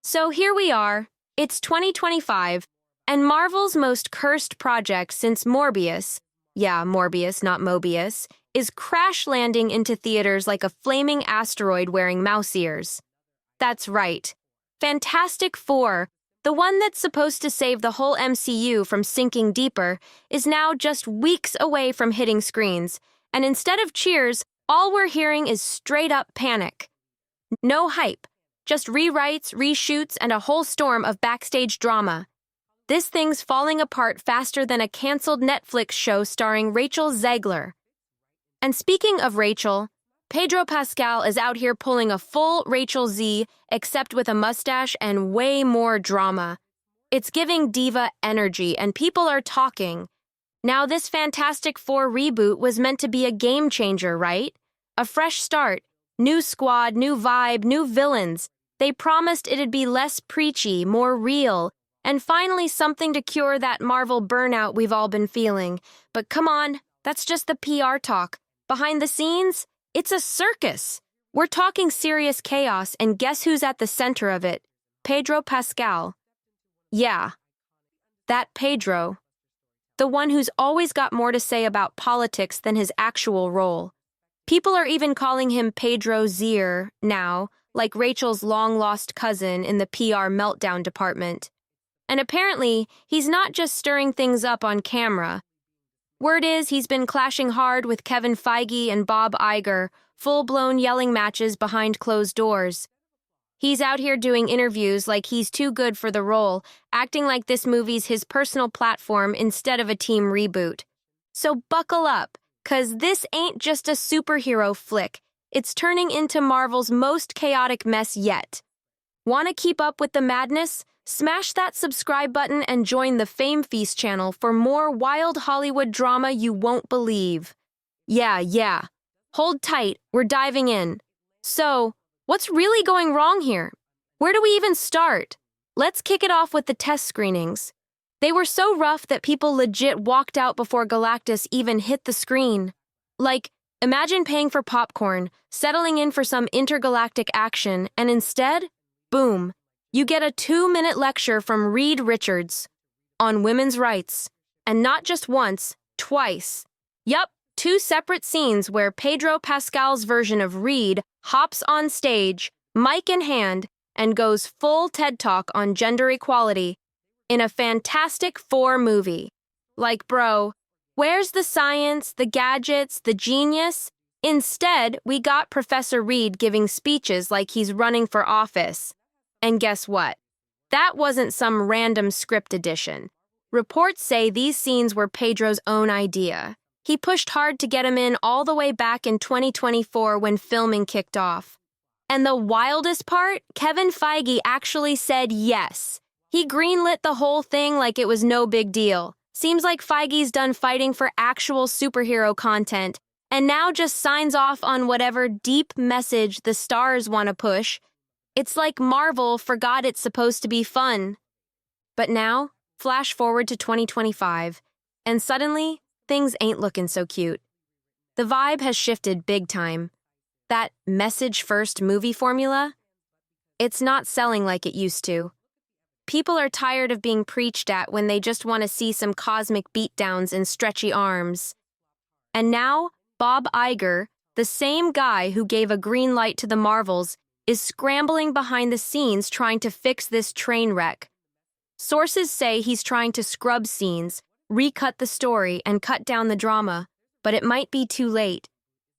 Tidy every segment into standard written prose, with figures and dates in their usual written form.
So here we are, it's 2025, and Marvel's most cursed project since Morbius, yeah, Morbius, not Mobius, is crash landing into theaters like a flaming asteroid wearing mouse ears. That's right. Fantastic Four, the one that's supposed to save the whole MCU from sinking deeper, is now just weeks away from hitting screens, and instead of cheers, all we're hearing is straight-up panic. No hype, just rewrites, reshoots, and a whole storm of backstage drama. This thing's falling apart faster than a canceled Netflix show starring Rachel Zegler. And speaking of Rachel, Pedro Pascal is out here pulling a full Rachel Z, except with a mustache and way more drama. It's giving diva energy, and people are talking. Now, this Fantastic Four reboot was meant to be a game changer, right? A fresh start, new squad, new vibe, new villains. They promised it'd be less preachy, more real, and finally something to cure that Marvel burnout we've all been feeling. But come on, that's just the PR talk. Behind the scenes, it's a circus. We're talking serious chaos, and guess who's at the center of it? Pedro Pascal. Yeah, that Pedro. The one who's always got more to say about politics than his actual role. People are even calling him Pedro Zier now, like Rachel's long-lost cousin in the PR Meltdown department. And apparently, he's not just stirring things up on camera. Word is he's been clashing hard with Kevin Feige and Bob Iger, full-blown yelling matches behind closed doors. He's out here doing interviews like he's too good for the role, acting like this movie's his personal platform instead of a team reboot. So buckle up, 'cause this ain't just a superhero flick. It's turning into Marvel's most chaotic mess yet. Want to keep up with the madness? Smash that subscribe button and join the Fame Feast channel for more wild Hollywood drama you won't believe. Yeah. Hold tight, we're diving in. So, what's really going wrong here? Where do we even start? Let's kick it off with the test screenings. They were so rough that people legit walked out before Galactus even hit the screen. Like, imagine paying for popcorn, settling in for some intergalactic action, and instead, boom, you get a 2-minute lecture from Reed Richards on women's rights. And not just once, twice. Yup, 2 separate scenes where Pedro Pascal's version of Reed hops on stage, mic in hand, and goes full TED Talk on gender equality in a Fantastic Four movie. Like, bro, where's the science, the gadgets, the genius? Instead, we got Professor Reed giving speeches like he's running for office. And guess what? That wasn't some random script addition. Reports say these scenes were Pedro's own idea. He pushed hard to get him in all the way back in 2024 when filming kicked off. And the wildest part, Kevin Feige actually said yes. He greenlit the whole thing like it was no big deal. Seems like Feige's done fighting for actual superhero content, and now just signs off on whatever deep message the stars want to push. It's like Marvel forgot it's supposed to be fun. But now, flash forward to 2025, and suddenly, things ain't looking so cute. The vibe has shifted big time. That message-first movie formula? It's not selling like it used to. People are tired of being preached at when they just want to see some cosmic beatdowns and stretchy arms. And now, Bob Iger, the same guy who gave a green light to the Marvels, is scrambling behind the scenes trying to fix this train wreck. Sources say he's trying to scrub scenes, recut the story, and cut down the drama, but it might be too late.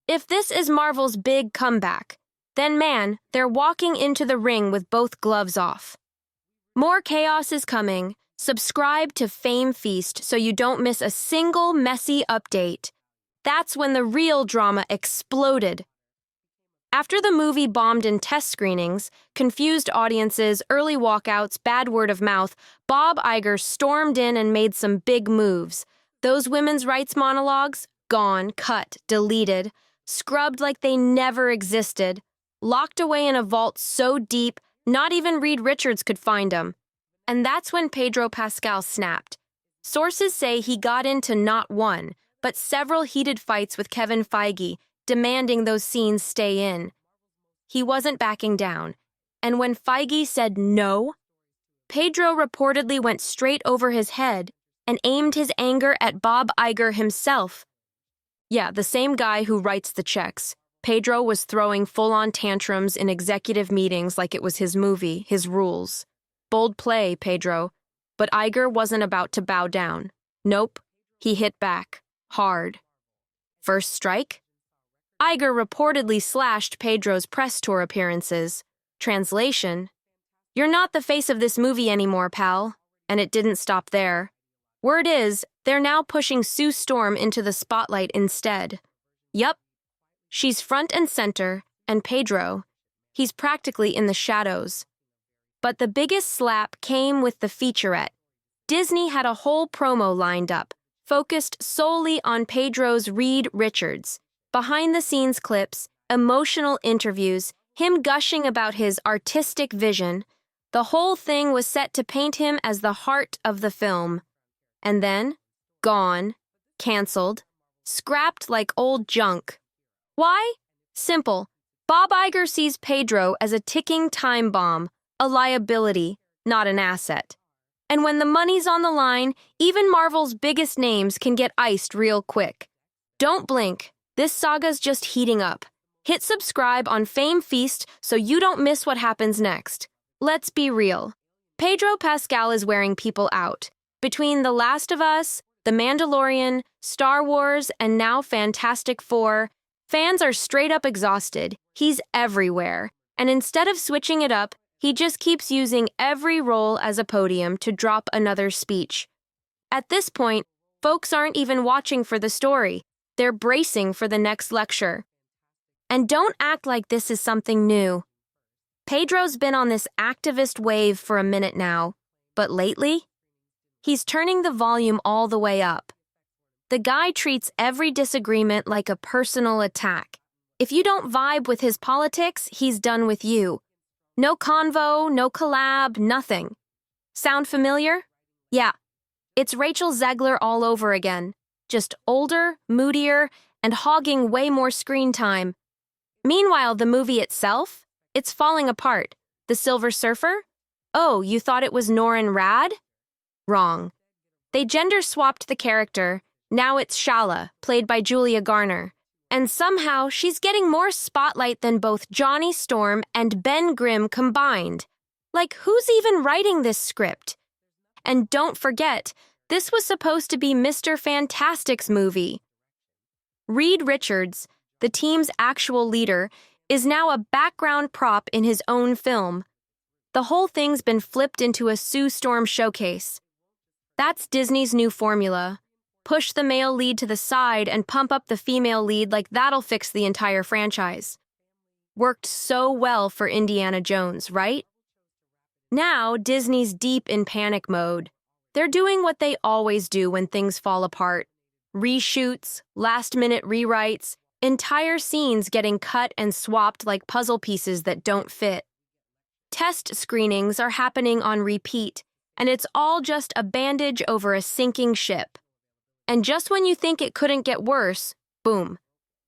If this is Marvel's big comeback, then man, they're walking into the ring with both gloves off. More chaos is coming. Subscribe to Fame Feast so you don't miss a single messy update. That's when the real drama exploded. After the movie bombed in test screenings, confused audiences, early walkouts, bad word of mouth, Bob Iger stormed in and made some big moves. Those women's rights monologues, gone, cut, deleted, scrubbed like they never existed, locked away in a vault so deep, not even Reed Richards could find them. And that's when Pedro Pascal snapped. Sources say he got into not one, but several heated fights with Kevin Feige, demanding those scenes stay in. He wasn't backing down. And when Feige said no, Pedro reportedly went straight over his head and aimed his anger at Bob Iger himself. Yeah, the same guy who writes the checks. Pedro was throwing full-on tantrums in executive meetings like it was his movie, his rules. Bold play, Pedro. But Iger wasn't about to bow down. Nope, he hit back. Hard. First strike? Iger reportedly slashed Pedro's press tour appearances. Translation: "You're not the face of this movie anymore, pal." And it didn't stop there. Word is, they're now pushing Sue Storm into the spotlight instead. Yup. She's front and center, and Pedro, he's practically in the shadows. But the biggest slap came with the featurette. Disney had a whole promo lined up, focused solely on Pedro's Reed Richards. Behind-the-scenes clips, emotional interviews, him gushing about his artistic vision. The whole thing was set to paint him as the heart of the film. And then, gone, canceled, scrapped like old junk. Why? Simple. Bob Iger sees Pedro as a ticking time bomb, a liability, not an asset. And when the money's on the line, even Marvel's biggest names can get iced real quick. Don't blink. This saga's just heating up. Hit subscribe on Fame Feast so you don't miss what happens next. Let's be real. Pedro Pascal is wearing people out. Between The Last of Us, The Mandalorian, Star Wars, and now Fantastic Four, fans are straight up exhausted. He's everywhere. And instead of switching it up, he just keeps using every role as a podium to drop another speech. At this point, folks aren't even watching for the story. They're bracing for the next lecture. And don't act like this is something new. Pedro's been on this activist wave for a minute now, but lately, he's turning the volume all the way up. The guy treats every disagreement like a personal attack. If you don't vibe with his politics, he's done with you. No convo, no collab, nothing. Sound familiar? Yeah, it's Rachel Zegler all over again. Just older, moodier, and hogging way more screen time. Meanwhile, the movie itself? It's falling apart. The Silver Surfer? Oh, you thought it was Norin Rad? Wrong. They gender-swapped the character. Now it's Shala, played by Julia Garner. And somehow, she's getting more spotlight than both Johnny Storm and Ben Grimm combined. Like, who's even writing this script? And don't forget, this was supposed to be Mr. Fantastic's movie. Reed Richards, the team's actual leader, is now a background prop in his own film. The whole thing's been flipped into a Sue Storm showcase. That's Disney's new formula. Push the male lead to the side and pump up the female lead like that'll fix the entire franchise. Worked so well for Indiana Jones, right? Now, Disney's deep in panic mode. They're doing what they always do when things fall apart. Reshoots, last-minute rewrites, entire scenes getting cut and swapped like puzzle pieces that don't fit. Test screenings are happening on repeat, and it's all just a bandage over a sinking ship. And just when you think it couldn't get worse, boom.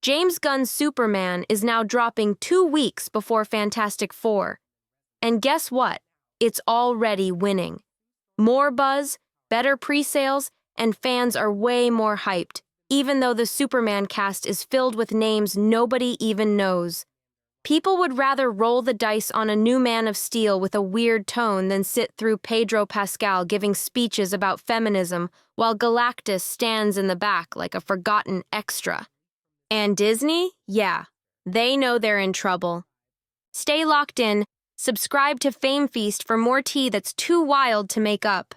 James Gunn's Superman is now dropping 2 weeks before Fantastic Four. And guess what? It's already winning. More buzz, better pre-sales, and fans are way more hyped, even though the Superman cast is filled with names nobody even knows. People would rather roll the dice on a new Man of Steel with a weird tone than sit through Pedro Pascal giving speeches about feminism while Galactus stands in the back like a forgotten extra. And Disney? Yeah, they know they're in trouble. Stay locked in, subscribe to Fame Feast for more tea that's too wild to make up.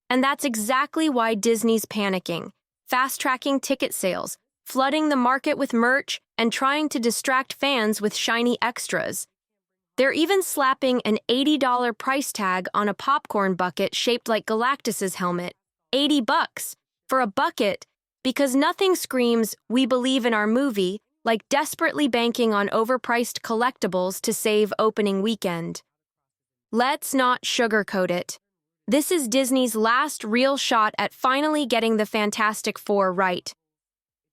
And that's exactly why Disney's panicking, fast-tracking ticket sales, flooding the market with merch, and trying to distract fans with shiny extras. They're even slapping an $80 price tag on a popcorn bucket shaped like Galactus's helmet. $80 for a bucket, because nothing screams, "We believe in our movie," like desperately banking on overpriced collectibles to save opening weekend. Let's not sugarcoat it. This is Disney's last real shot at finally getting the Fantastic Four right.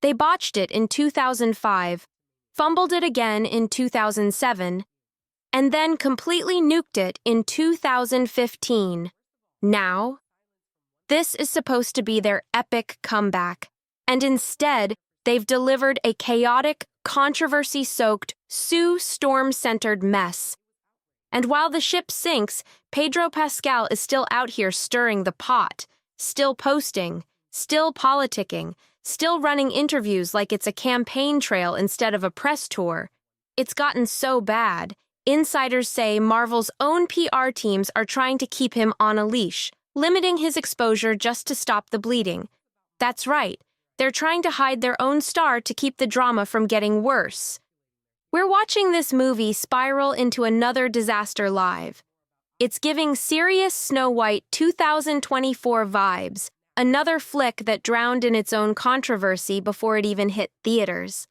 They botched it in 2005, fumbled it again in 2007, and then completely nuked it in 2015. Now, this is supposed to be their epic comeback, and instead, they've delivered a chaotic, controversy-soaked, Sue-Storm-centered mess. And while the ship sinks, Pedro Pascal is still out here stirring the pot, still posting, still politicking, still running interviews like it's a campaign trail instead of a press tour. It's gotten so bad, insiders say Marvel's own PR teams are trying to keep him on a leash, limiting his exposure just to stop the bleeding. That's right, they're trying to hide their own star to keep the drama from getting worse. We're watching this movie spiral into another disaster live. It's giving serious Snow White 2024 vibes, another flick that drowned in its own controversy before it even hit theaters.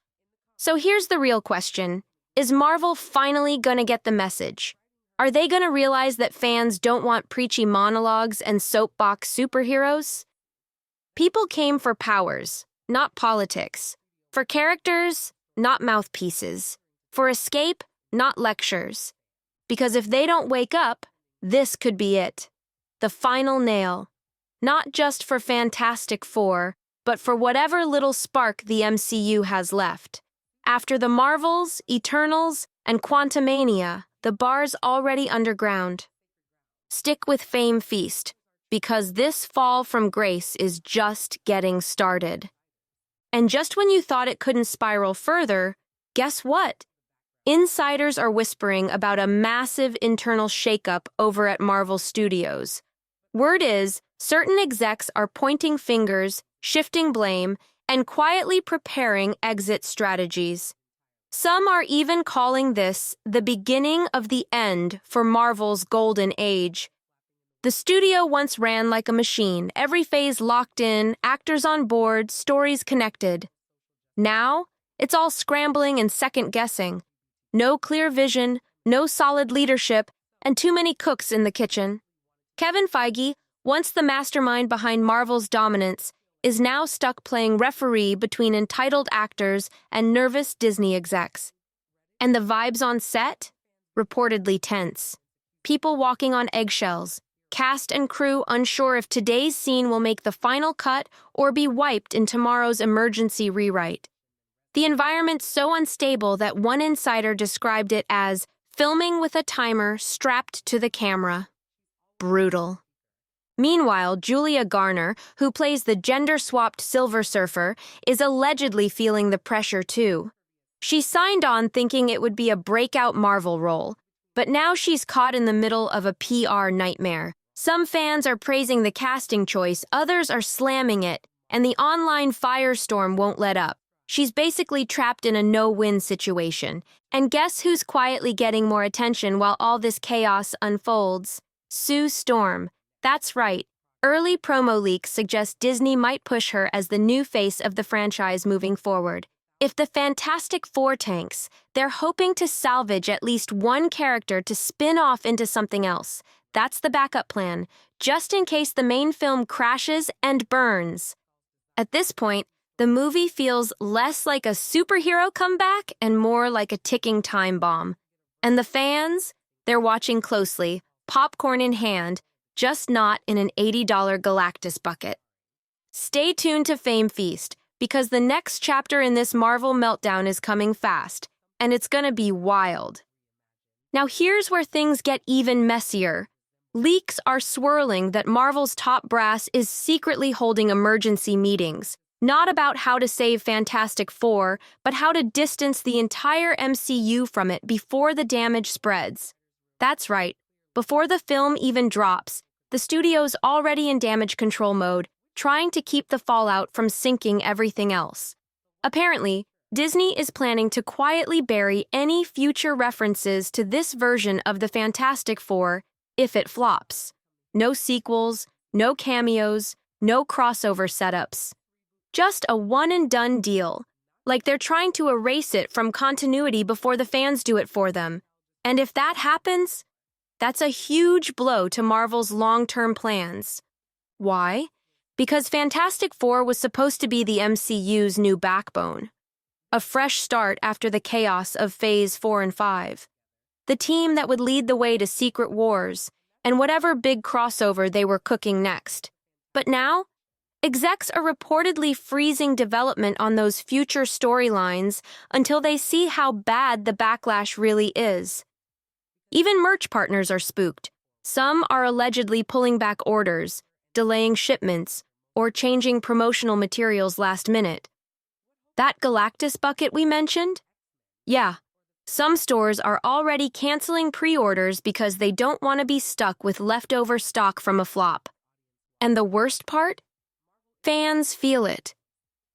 So here's the real question. Is Marvel finally gonna get the message? Are they gonna realize that fans don't want preachy monologues and soapbox superheroes? People came for powers, not politics. For characters, not mouthpieces. For escape, not lectures. Because if they don't wake up, this could be it. The final nail. Not just for Fantastic Four, but for whatever little spark the MCU has left. After the Marvels, Eternals, and Quantumania, the bar's already underground. Stick with Fame Feast, because this fall from grace is just getting started. And just when you thought it couldn't spiral further, guess what? Insiders are whispering about a massive internal shakeup over at Marvel Studios. Word is, certain execs are pointing fingers, shifting blame, and quietly preparing exit strategies. Some are even calling this the beginning of the end for Marvel's golden age. The studio once ran like a machine, every phase locked in, actors on board, stories connected. Now, it's all scrambling and second-guessing. No clear vision, no solid leadership, and too many cooks in the kitchen. Kevin Feige, once the mastermind behind Marvel's dominance, is now stuck playing referee between entitled actors and nervous Disney execs. And the vibes on set? Reportedly tense. People walking on eggshells, cast and crew unsure if today's scene will make the final cut or be wiped in tomorrow's emergency rewrite. The environment's so unstable that one insider described it as filming with a timer strapped to the camera. Brutal. Meanwhile, Julia Garner, who plays the gender-swapped Silver Surfer, is allegedly feeling the pressure too. She signed on thinking it would be a breakout Marvel role, but now she's caught in the middle of a PR nightmare. Some fans are praising the casting choice, others are slamming it, and the online firestorm won't let up. She's basically trapped in a no-win situation. And guess who's quietly getting more attention while all this chaos unfolds? Sue Storm. That's right. Early promo leaks suggest Disney might push her as the new face of the franchise moving forward. If the Fantastic Four tanks, they're hoping to salvage at least one character to spin off into something else. That's the backup plan, just in case the main film crashes and burns. At this point, the movie feels less like a superhero comeback and more like a ticking time bomb. And the fans? They're watching closely, popcorn in hand, just not in an $80 Galactus bucket. Stay tuned to Fame Feast, because the next chapter in this Marvel Meltdown is coming fast, and it's gonna be wild. Now here's where things get even messier. Leaks are swirling that Marvel's top brass is secretly holding emergency meetings, not about how to save Fantastic Four, but how to distance the entire MCU from it before the damage spreads. That's right, before the film even drops, the studio's already in damage control mode, trying to keep the fallout from sinking everything else. Apparently, Disney is planning to quietly bury any future references to this version of the Fantastic Four if it flops. No sequels, no cameos, no crossover setups. Just a one-and-done deal, like they're trying to erase it from continuity before the fans do it for them. And if that happens, that's a huge blow to Marvel's long-term plans. Why? Because Fantastic Four was supposed to be the MCU's new backbone. A fresh start after the chaos of Phase 4 and 5. the team that would lead the way to Secret Wars and whatever big crossover they were cooking next. But now, execs are reportedly freezing development on those future storylines until they see how bad the backlash really is. Even merch partners are spooked. Some are allegedly pulling back orders, delaying shipments, or changing promotional materials last minute. That Galactus bucket we mentioned? Yeah, some stores are already canceling pre-orders because they don't want to be stuck with leftover stock from a flop. And the worst part? Fans feel it.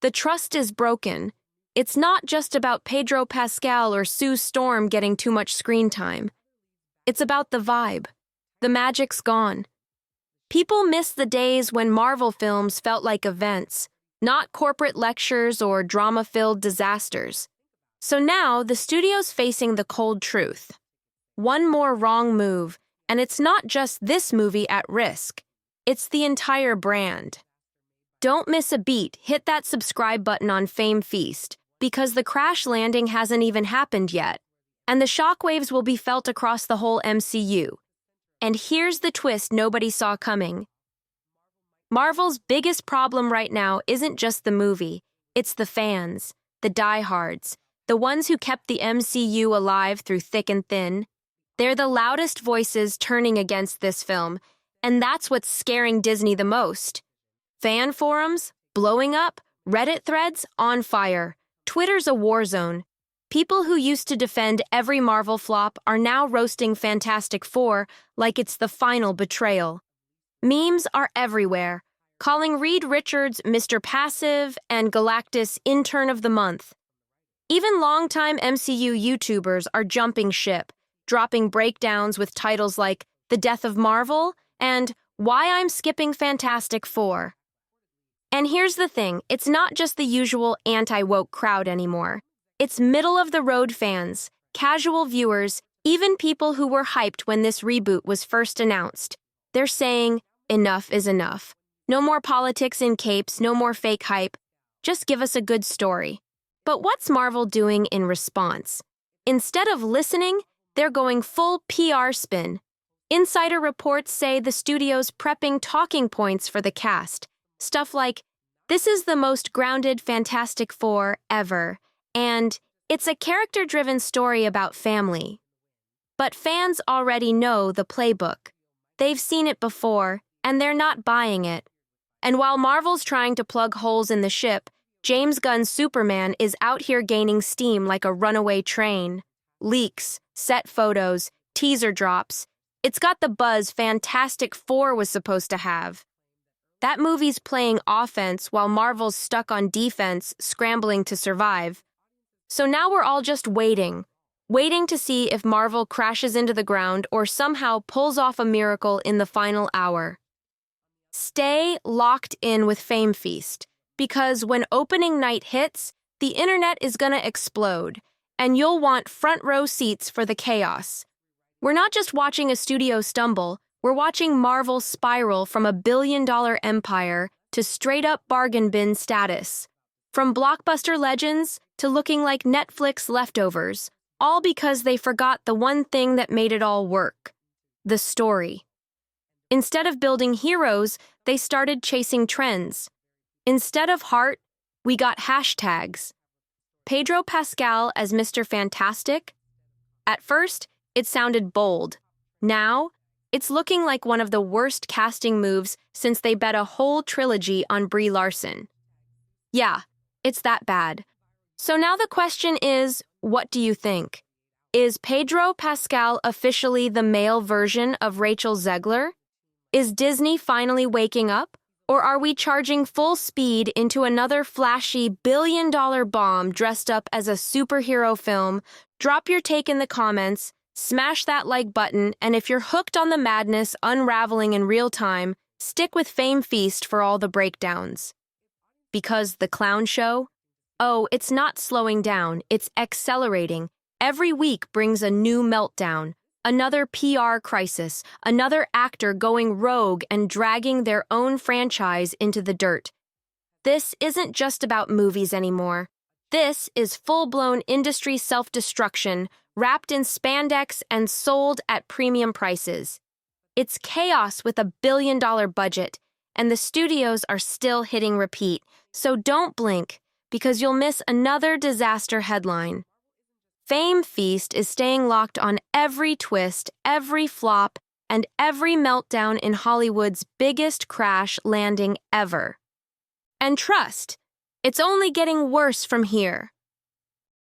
The trust is broken. It's not just about Pedro Pascal or Sue Storm getting too much screen time. It's about the vibe. The magic's gone. People miss the days when Marvel films felt like events, not corporate lectures or drama-filled disasters. So now the studio's facing the cold truth. One more wrong move, and it's not just this movie at risk. It's the entire brand. Don't miss a beat. Hit that subscribe button on Fame Feast, because the crash landing hasn't even happened yet, and the shockwaves will be felt across the whole MCU. And here's the twist nobody saw coming. Marvel's biggest problem right now isn't just the movie, it's the fans, the diehards, the ones who kept the MCU alive through thick and thin. They're the loudest voices turning against this film, and that's what's scaring Disney the most. Fan forums, blowing up, Reddit threads, on fire. Twitter's a war zone. People who used to defend every Marvel flop are now roasting Fantastic Four like it's the final betrayal. Memes are everywhere, calling Reed Richards Mr. Passive and Galactus Intern of the Month. Even longtime MCU YouTubers are jumping ship, dropping breakdowns with titles like The Death of Marvel and Why I'm Skipping Fantastic Four. And here's the thing, it's not just the usual anti-woke crowd anymore. It's middle-of-the-road fans, casual viewers, even people who were hyped when this reboot was first announced. They're saying, enough is enough. No more politics in capes, no more fake hype. Just give us a good story. But what's Marvel doing in response? Instead of listening, they're going full PR spin. Insider reports say the studio's prepping talking points for the cast. Stuff like, this is the most grounded Fantastic Four ever, and it's a character-driven story about family. But fans already know the playbook. They've seen it before, and they're not buying it. And while Marvel's trying to plug holes in the ship, James Gunn's Superman is out here gaining steam like a runaway train. Leaks, set photos, teaser drops. It's got the buzz Fantastic Four was supposed to have. That movie's playing offense while Marvel's stuck on defense, scrambling to survive. So now we're all just waiting to see if Marvel crashes into the ground or somehow pulls off a miracle in the final hour. Stay locked in with Fame Feast, because when opening night hits, the internet is gonna explode, and you'll want front row seats for the chaos. We're not just watching a studio stumble, we're watching Marvel spiral from a billion-dollar empire to straight-up bargain bin status. From blockbuster legends to looking like Netflix leftovers, all because they forgot the one thing that made it all work: the story. Instead of building heroes, they started chasing trends. Instead of heart, we got hashtags. Pedro Pascal as Mr. Fantastic? At first, it sounded bold. Now, it's looking like one of the worst casting moves since they bet a whole trilogy on Brie Larson. Yeah, it's that bad. So now the question is, what do you think? Is Pedro Pascal officially the male version of Rachel Zegler? Is Disney finally waking up? Or are we charging full speed into another flashy billion-dollar bomb dressed up as a superhero film? Drop your take in the comments, smash that like button, and if you're hooked on the madness unraveling in real time, stick with Fame Feast for all the breakdowns. Because the clown show? Oh, it's not slowing down, it's accelerating. Every week brings a new meltdown. Another PR crisis, another actor going rogue and dragging their own franchise into the dirt. This isn't just about movies anymore. This is full-blown industry self-destruction, wrapped in spandex and sold at premium prices. It's chaos with a billion-dollar budget, and the studios are still hitting repeat, so don't blink, because you'll miss another disaster headline. Fame Feast is staying locked on every twist, every flop, and every meltdown in Hollywood's biggest crash landing ever. And trust, it's only getting worse from here.